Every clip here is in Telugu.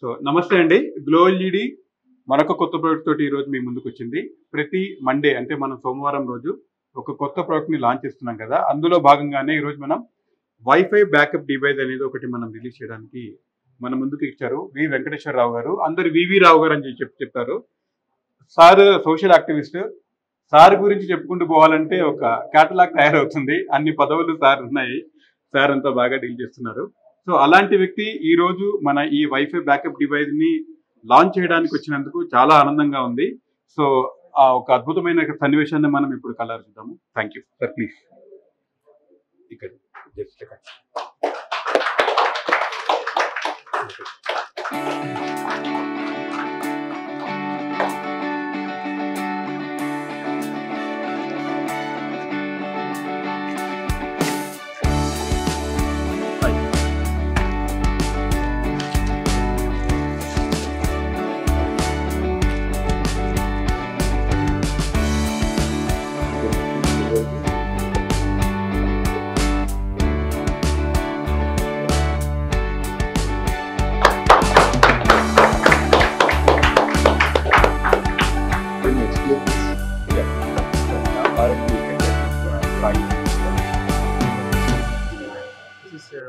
సో నమస్తే అండి. గ్లో ఎల్ఈడి మరొక కొత్త ప్రోడక్ట్ తోటి ఈరోజు మీ ముందుకు వచ్చింది. ప్రతి మండే అంటే మనం సోమవారం రోజు ఒక కొత్త ప్రోడక్ట్ ని లాంచ్ చేస్తున్నాం కదా. అందులో భాగంగానే ఈరోజు మనం వైఫై బ్యాకప్ డివైస్ అనేది ఒకటి మనం రిలీజ్ చేయడానికి మన ముందుకు ఇచ్చారు వి వెంకటేశ్వరరావు గారు. అందరు వివి రావు గారు అని చెప్తారు. Sir social activist. సార్ గురించి చెప్పుకుంటూ పోవాలంటే ఒక క్యాటలాగ్ తయారవుతుంది. అన్ని పదవులు సార్ ఉన్నాయి. సార్ అంతా బాగా డీల్ చేస్తున్నారు. సో అలాంటి వ్యక్తి ఈ రోజు మన ఈ వైఫై బ్యాకప్ డివైస్ ని లాంచ్ చేయడానికి వచ్చినందుకు చాలా ఆనందంగా ఉంది. సో ఆ ఒక అద్భుతమైన సన్నివేశాన్ని మనం ఇప్పుడు కలర్ చూద్దాము. Thank you sir. ప్లీజ్ ఇక్కడ జస్ట్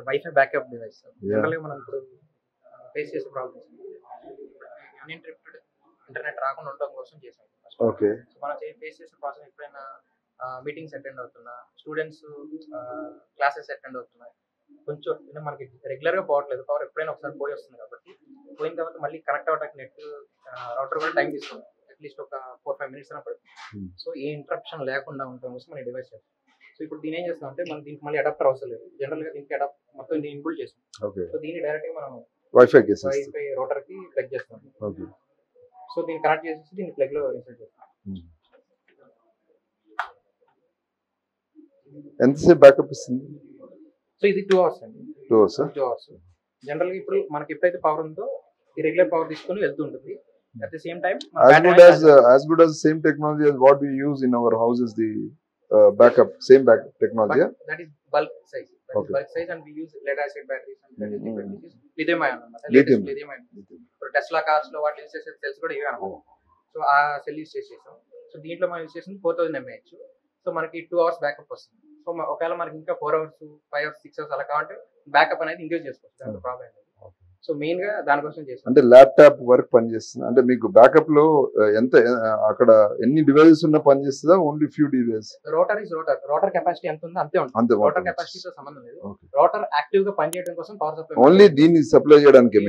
వైఫై బ్యాకప్ డివైస్. జనరల్గా మనం ఇప్పుడు ఫేస్ చేసే ప్రాబ్లమ్స్ అన్ఇంటరప్టెడ్ ఇంటర్నెట్ రాకుండా ఉండడం కోసం చేసాం. ఓకే. సో మనం ఫేస్ చేసే ప్రాసెస్ ఎప్పుడైనా మీటింగ్స్ అటెండ్ అవుతున్నా, స్టూడెంట్స్ క్లాసెస్ అటెండ్ అవుతున్నాయి, కొంచెం మనకి రెగ్యులర్గా పోవట్లేదు, పవర్ ఎప్పుడైనా ఒకసారి పోయి వస్తుంది. కాబట్టి పోయిన తర్వాత మళ్ళీ కనెక్ట్ అవ్వడానికి నెట్ రౌటర్ కూడా టైం తీసుకుంది. అట్లీస్ట్ ఒక 4-5 minutes అయినా పడుతుంది. సో ఏ ఇంటరప్షన్ లేకుండా ఉండడం కోసం మన డివైస్ చేస్తాం. సో ఇప్పుడు దీని ఏం చేస్తాం అంటే మనం దీనికి మళ్ళీ అడాప్టర్ అవసరం లేదు. జనరల్ గా దీనికి మొత్తం దీన్ని ఇన్బుల్ట్ చేస్తాం. సో దీన్ని డైరెక్ట్ గా మనం వైఫై రౌటర్ కి ప్లగ్ చేస్తాం. సో దీన్ని కనెక్ట్ చేసేసి దీన్ని ప్లగ్ లో ఇన్సర్ట్ చేస్తాం. ఎంతసేపు బ్యాకప్ ఇస్తుంది? సో ఇది 2 hours అండి. 2 hours. జనరల్ గా ఇప్పుడు మనకి ఎప్పుడైతే పవర్ ఉందో ఈ రెగ్యులర్ పవర్ తీసుకొని వెళ్తుంటుంది. At the same time, as good as the same technology as what we use in our houses, the backup, same backup technology. That is bulk size. Bulk size, and we use lead acid batteries and lithium ion. Lithium ion. So Tesla cars lo what use చేసే cells కూడా ఇవే అన్నమాట. సో ఆ సెల్ యూస్ చేసేసాం. సో దీంట్లో మనం యూస్ చేసింది 4000 mAh. సో మనకి 2 hours బ్యాకప్ వస్తుంది. సో ఒకవేళ మనకి ఇంకా 4 hours, 5 hours, 6 hours అలా కావాలంటే బ్యాకప్ అనేది ఇంక్రీజ్ చేసుకోవచ్చు. దాంట్లో ప్రాబ్లం లేదు. సో మెయిన్ గా దానికోసం చేస్తాం. అంటే ల్యాప్టాప్ వర్క్ పనిచేస్తుంది. అంటే మీకు బ్యాకప్ లో ఎంత అక్కడ ఎన్ని డివైసెస్ ఉన్నా పనిచేస్తుందా? Only few device? Rotor capacity ఎంత ఉందో అంతే ఉంటుంది. రోటర్ కెపాసిటీతో సంబంధం లేదు. రోటర్ యాక్టివ్ గా పనిచేయడం కోసం పవర్ సప్లై ఓన్లీ దీన్ని సప్లై చేయడానికి.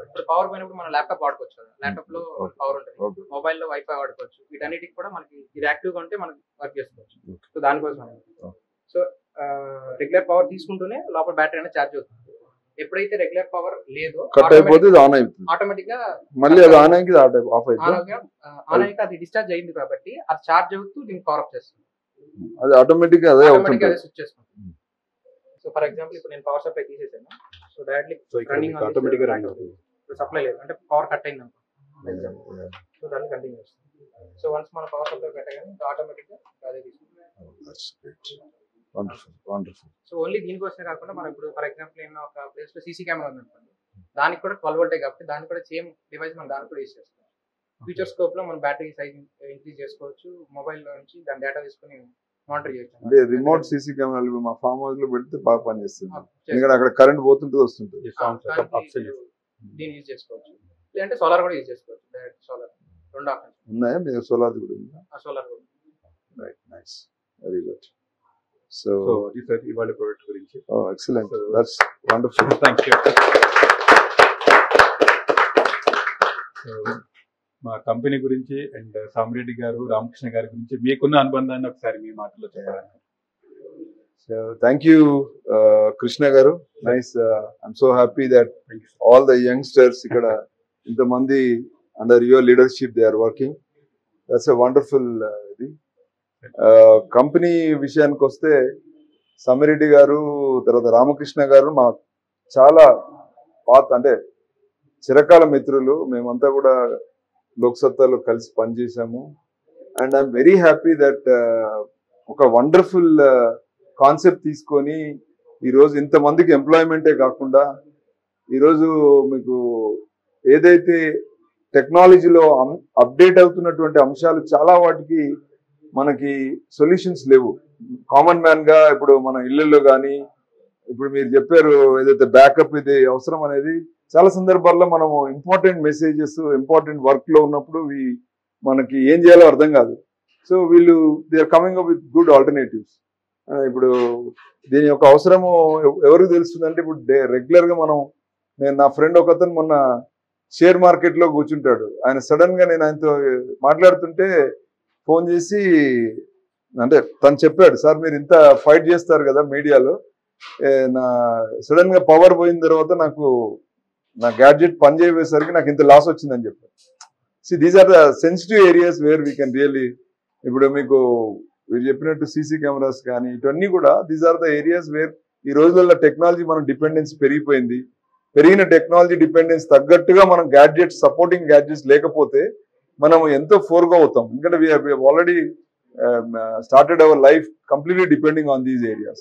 ఇప్పుడు పవర్ పోయినప్పుడు మనం ల్యాప్టాప్ వాడుకోవచ్చు కదా. ల్యాప్టాప్ లో పవర్ ఉంటుంది, మొబైల్ లో వైఫై వాడుకోవచ్చు. వీటన్నిటికి కూడా మనకి ఇది యాక్టివ్ గా ఉంటే మనం వర్క్ చేసుకోవచ్చు. సో దానికోసం సో రెగ్యులర్ పవర్ తీసుకుంటూనే లోపల బ్యాటరీ అనేది ఛార్జ్ అవుతుంది. ఎప్పుడైతే రెగ్యులర్ పవర్ లేదో కట్ అయిపోతే ఆన్ అయిపోతుంది. ఆటోమేటిక్ గా మళ్ళీ అది ఆన్ అయ్యి ఆఫ్ అయిపోతుంది. ఆన్ అయ్యాక అది డిశ్చార్జ్ అయింది కాబట్టి అది ఛార్జ్ అవుతూ దీనికి పవర్ అప్ చేస్తుంది. అది ఆటోమేటిక్ గా అదే అవుతుంది. స్విచ్ చేసుకుంటుంది. సో ఫర్ ఎగ్జాంపుల్ ఇప్పుడు నేను పవర్ సప్లై తీసేసాను. సో డైరెక్ట్లీ రన్నింగ్ ఆటోమేటిక్ గా రన్ అవుతుంది. ఇప్పుడు సప్లై లేదు అంటే పవర్ కట్ అయింది అనుకో. సో దాన్ని కంటిన్యూ చేస్తుంది. సో వన్స్ మన పవర్ సప్లై పెట్టగానే ఆటోమేటిక్ గా అదే తీసుకుంటుంది. వండర్ఫుల్. సో ఓన్లీ దీనికోసమే కాకుండా మనం ఇప్పుడు ఫర్ ఎగ్జాంపుల్ ఏమైనా ఒక ప్లేస్ లో సీసీ కెమెరా ఉంది అనుకోండి, దానికి కూడా 12 volt కాబట్టి దానికి కూడా సేమ్ డివైస్ మనం దానికి కూడా యూస్ చేసుకోవచ్చు. ఫ్యూచర్ స్కోప్ లో మనం బ్యాటరీ సైజ్ ఇంక్రీజ్ చేసుకోవచ్చు. మొబైల్ లో నుంచి దాని డేటా తీసుకుని మానిటర్ చేయొచ్చు. అంటే రిమోట్ సీసీ కెమెరాలు మా ఫామ్ హౌస్ లో పెడితే బాగా పనిచేస్తుంది. ఎందుకంటే అక్కడ కరెంట్ పోతుంటుంది వస్తుంటుంది. దీన్ని యూజ్ చేసుకోవచ్చు. లేదంటే సోలార్ కూడా యూజ్ చేసుకోవచ్చు. డైరెక్ట్ సోలార్ 2 ఆప్షన్స్ ఉన్నాయా? మీరు సోలార్ కూడా ఉందా? సోలార్ కూడా. Right, nice, very good. So this is ఇవాళ ప్రోడక్ట్ గురించి. Oh, excellent. That's wonderful. Thank you. మా కంపెనీ గురించి అండ్ సామిరెడ్డి గారు, రామకృష్ణ గారి గురించి మీకున్న అనుబంధాన్ని ఒకసారి మీ మాటల్లో చెప్పాలి. So thank you, Krishna garu. Nice. I'm so happy that all the youngsters ikkada intamandi under your leadership they are working. That's a wonderful company విషయానికి వస్తే సామిరెడ్డి గారు తర్వాత రామకృష్ణ గారు మా చాలా పాత అంటే చిరకాల మిత్రులు. మేమంతా కూడా లోక్సత్తాలో కలిసి పనిచేసాము. And I'm very happy that ఒక వండర్ఫుల్ కాన్సెప్ట్ తీసుకొని ఈరోజు ఇంతమందికి ఎంప్లాయ్మెంటే కాకుండా ఈరోజు మీకు ఏదైతే టెక్నాలజీలో అప్డేట్ అవుతున్నటువంటి అంశాలు చాలా వాటికి మనకి సొల్యూషన్స్ లేవు. కామన్ మ్యాన్ గా ఇప్పుడు మన ఇళ్లలో కానీ ఇప్పుడు మీరు చెప్పారు ఏదైతే బ్యాకప్ ఇది అవసరం అనేది చాలా సందర్భాల్లో మనము ఇంపార్టెంట్ మెసేజెస్ ఇంపార్టెంట్ వర్క్ లో ఉన్నప్పుడు మనకి ఏం చేయాలో అర్థం కాదు. సో వీళ్ళు they are coming up with good alternatives. ఇప్పుడు దీని యొక్క అవసరము ఎవరికి తెలుస్తుందంటే ఇప్పుడు రెగ్యులర్ గా నేను నా ఫ్రెండ్ ఒకతను మొన్న షేర్ మార్కెట్ లో కూర్చుంటాడు. ఆయన సడన్ గా నేను ఆయనతో మాట్లాడుతుంటే ఫోన్ చేసి అంటే తను చెప్పాడు, సార్ మీరు ఇంత ఫైట్ చేస్తారు కదా మీడియాలో, నా సడన్ గా పవర్ పోయిన తర్వాత నా గ్యాడ్జెట్ పని చేయబోయేసరికి నాకు ఇంత లాస్ వచ్చిందని చెప్పారు. See these are the sensitive areas where we can really, ఇప్పుడు మీకు మీరు చెప్పినట్టు సీసీ కెమెరాస్ కానీ ఇవన్నీ కూడా these are the areas where ఈ రోజులలో టెక్నాలజీ మన డిపెండెన్స్ పెరిగిపోయింది. పెరిగిన టెక్నాలజీ డిపెండెన్స్ తగ్గట్టుగా మనం గ్యాడ్జెట్స్ సపోర్టింగ్ గ్యాడ్జెట్స్ లేకపోతే మనం ఎంతో ఫోర్గా అవుతాం. ఎందుకంటే we have already started our life completely depending on these areas.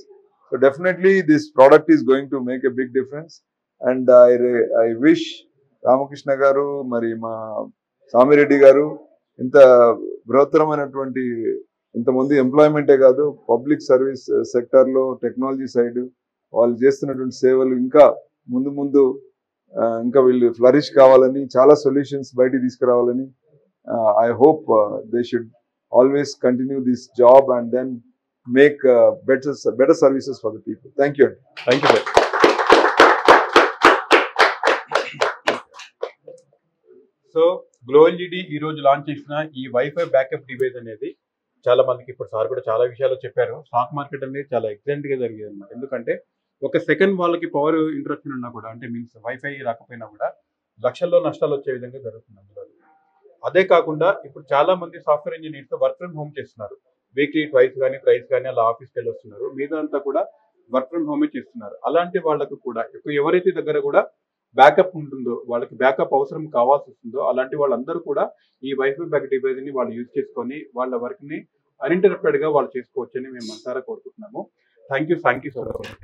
So definitely this product is going to make a big difference. And I wish Ramakrishna గారు మరి మా సామిరెడ్డి గారు ఇంత బృహత్తరమైనటువంటి ఇంతమంది ఎంప్లాయ్మెంటే కాదు పబ్లిక్ సర్వీస్ సెక్టార్లో టెక్నాలజీ సైడ్ వాళ్ళు చేస్తున్నటువంటి సేవలు ఇంకా ముందు ఇంకా వీళ్ళు ఫ్లరిష్ కావాలని, చాలా సొల్యూషన్స్ బయటికి తీసుకురావాలని I hope they should always continue this job and then make better services for the people. Thank you. Thank you, sir. So glow LED ఈ రోజు లాంచ్ చేసిన ఈ వైఫై బ్యాకప్ డివైస్ అనేది చాలా మందికి ఇప్పుడు సార్ కూడా చాలా విషయాలు చెప్పారు. స్టాక్ మార్కెట్ అనేది చాలా ఎక్సలెంట్ గా జరిగేది అనమాట. ఎందుకంటే ఒక సెకండ్ వాళ్ళకి పవర్ ఇంటరప్షన్ ఉన్నా కూడా అంటే మీన్స్ వైఫై రాకపోయినా కూడా లక్షల్లో నష్టాలు వచ్చే విధంగా జరుగుతుంది అందులో. అదే కాకుండా ఇప్పుడు చాలా మంది software engineers work from home చేస్తున్నారు. వీక్లీ ట్వైస్ కానీ ప్రైస్ కానీ అలా ఆఫీస్కి వెళ్ళి వస్తున్నారు. మీదంతా కూడా వర్క్ ఫ్రమ్ హోమే చేస్తున్నారు. అలాంటి వాళ్ళకు కూడా ఎవరైతే దగ్గర కూడా బ్యాకప్ ఉంటుందో, వాళ్ళకి బ్యాకప్ అవసరం కావాల్సి వస్తుందో అలాంటి వాళ్ళందరూ కూడా ఈ వైఫై బ్యాకప్ డివైస్ ని వాళ్ళు యూజ్ చేసుకొని వాళ్ళ వర్క్ ని అన్ఇంటరప్టెడ్ గా వాళ్ళు చేసుకోవచ్చని మేము మనసారా కోరుకుంటున్నాము. Thank you so much.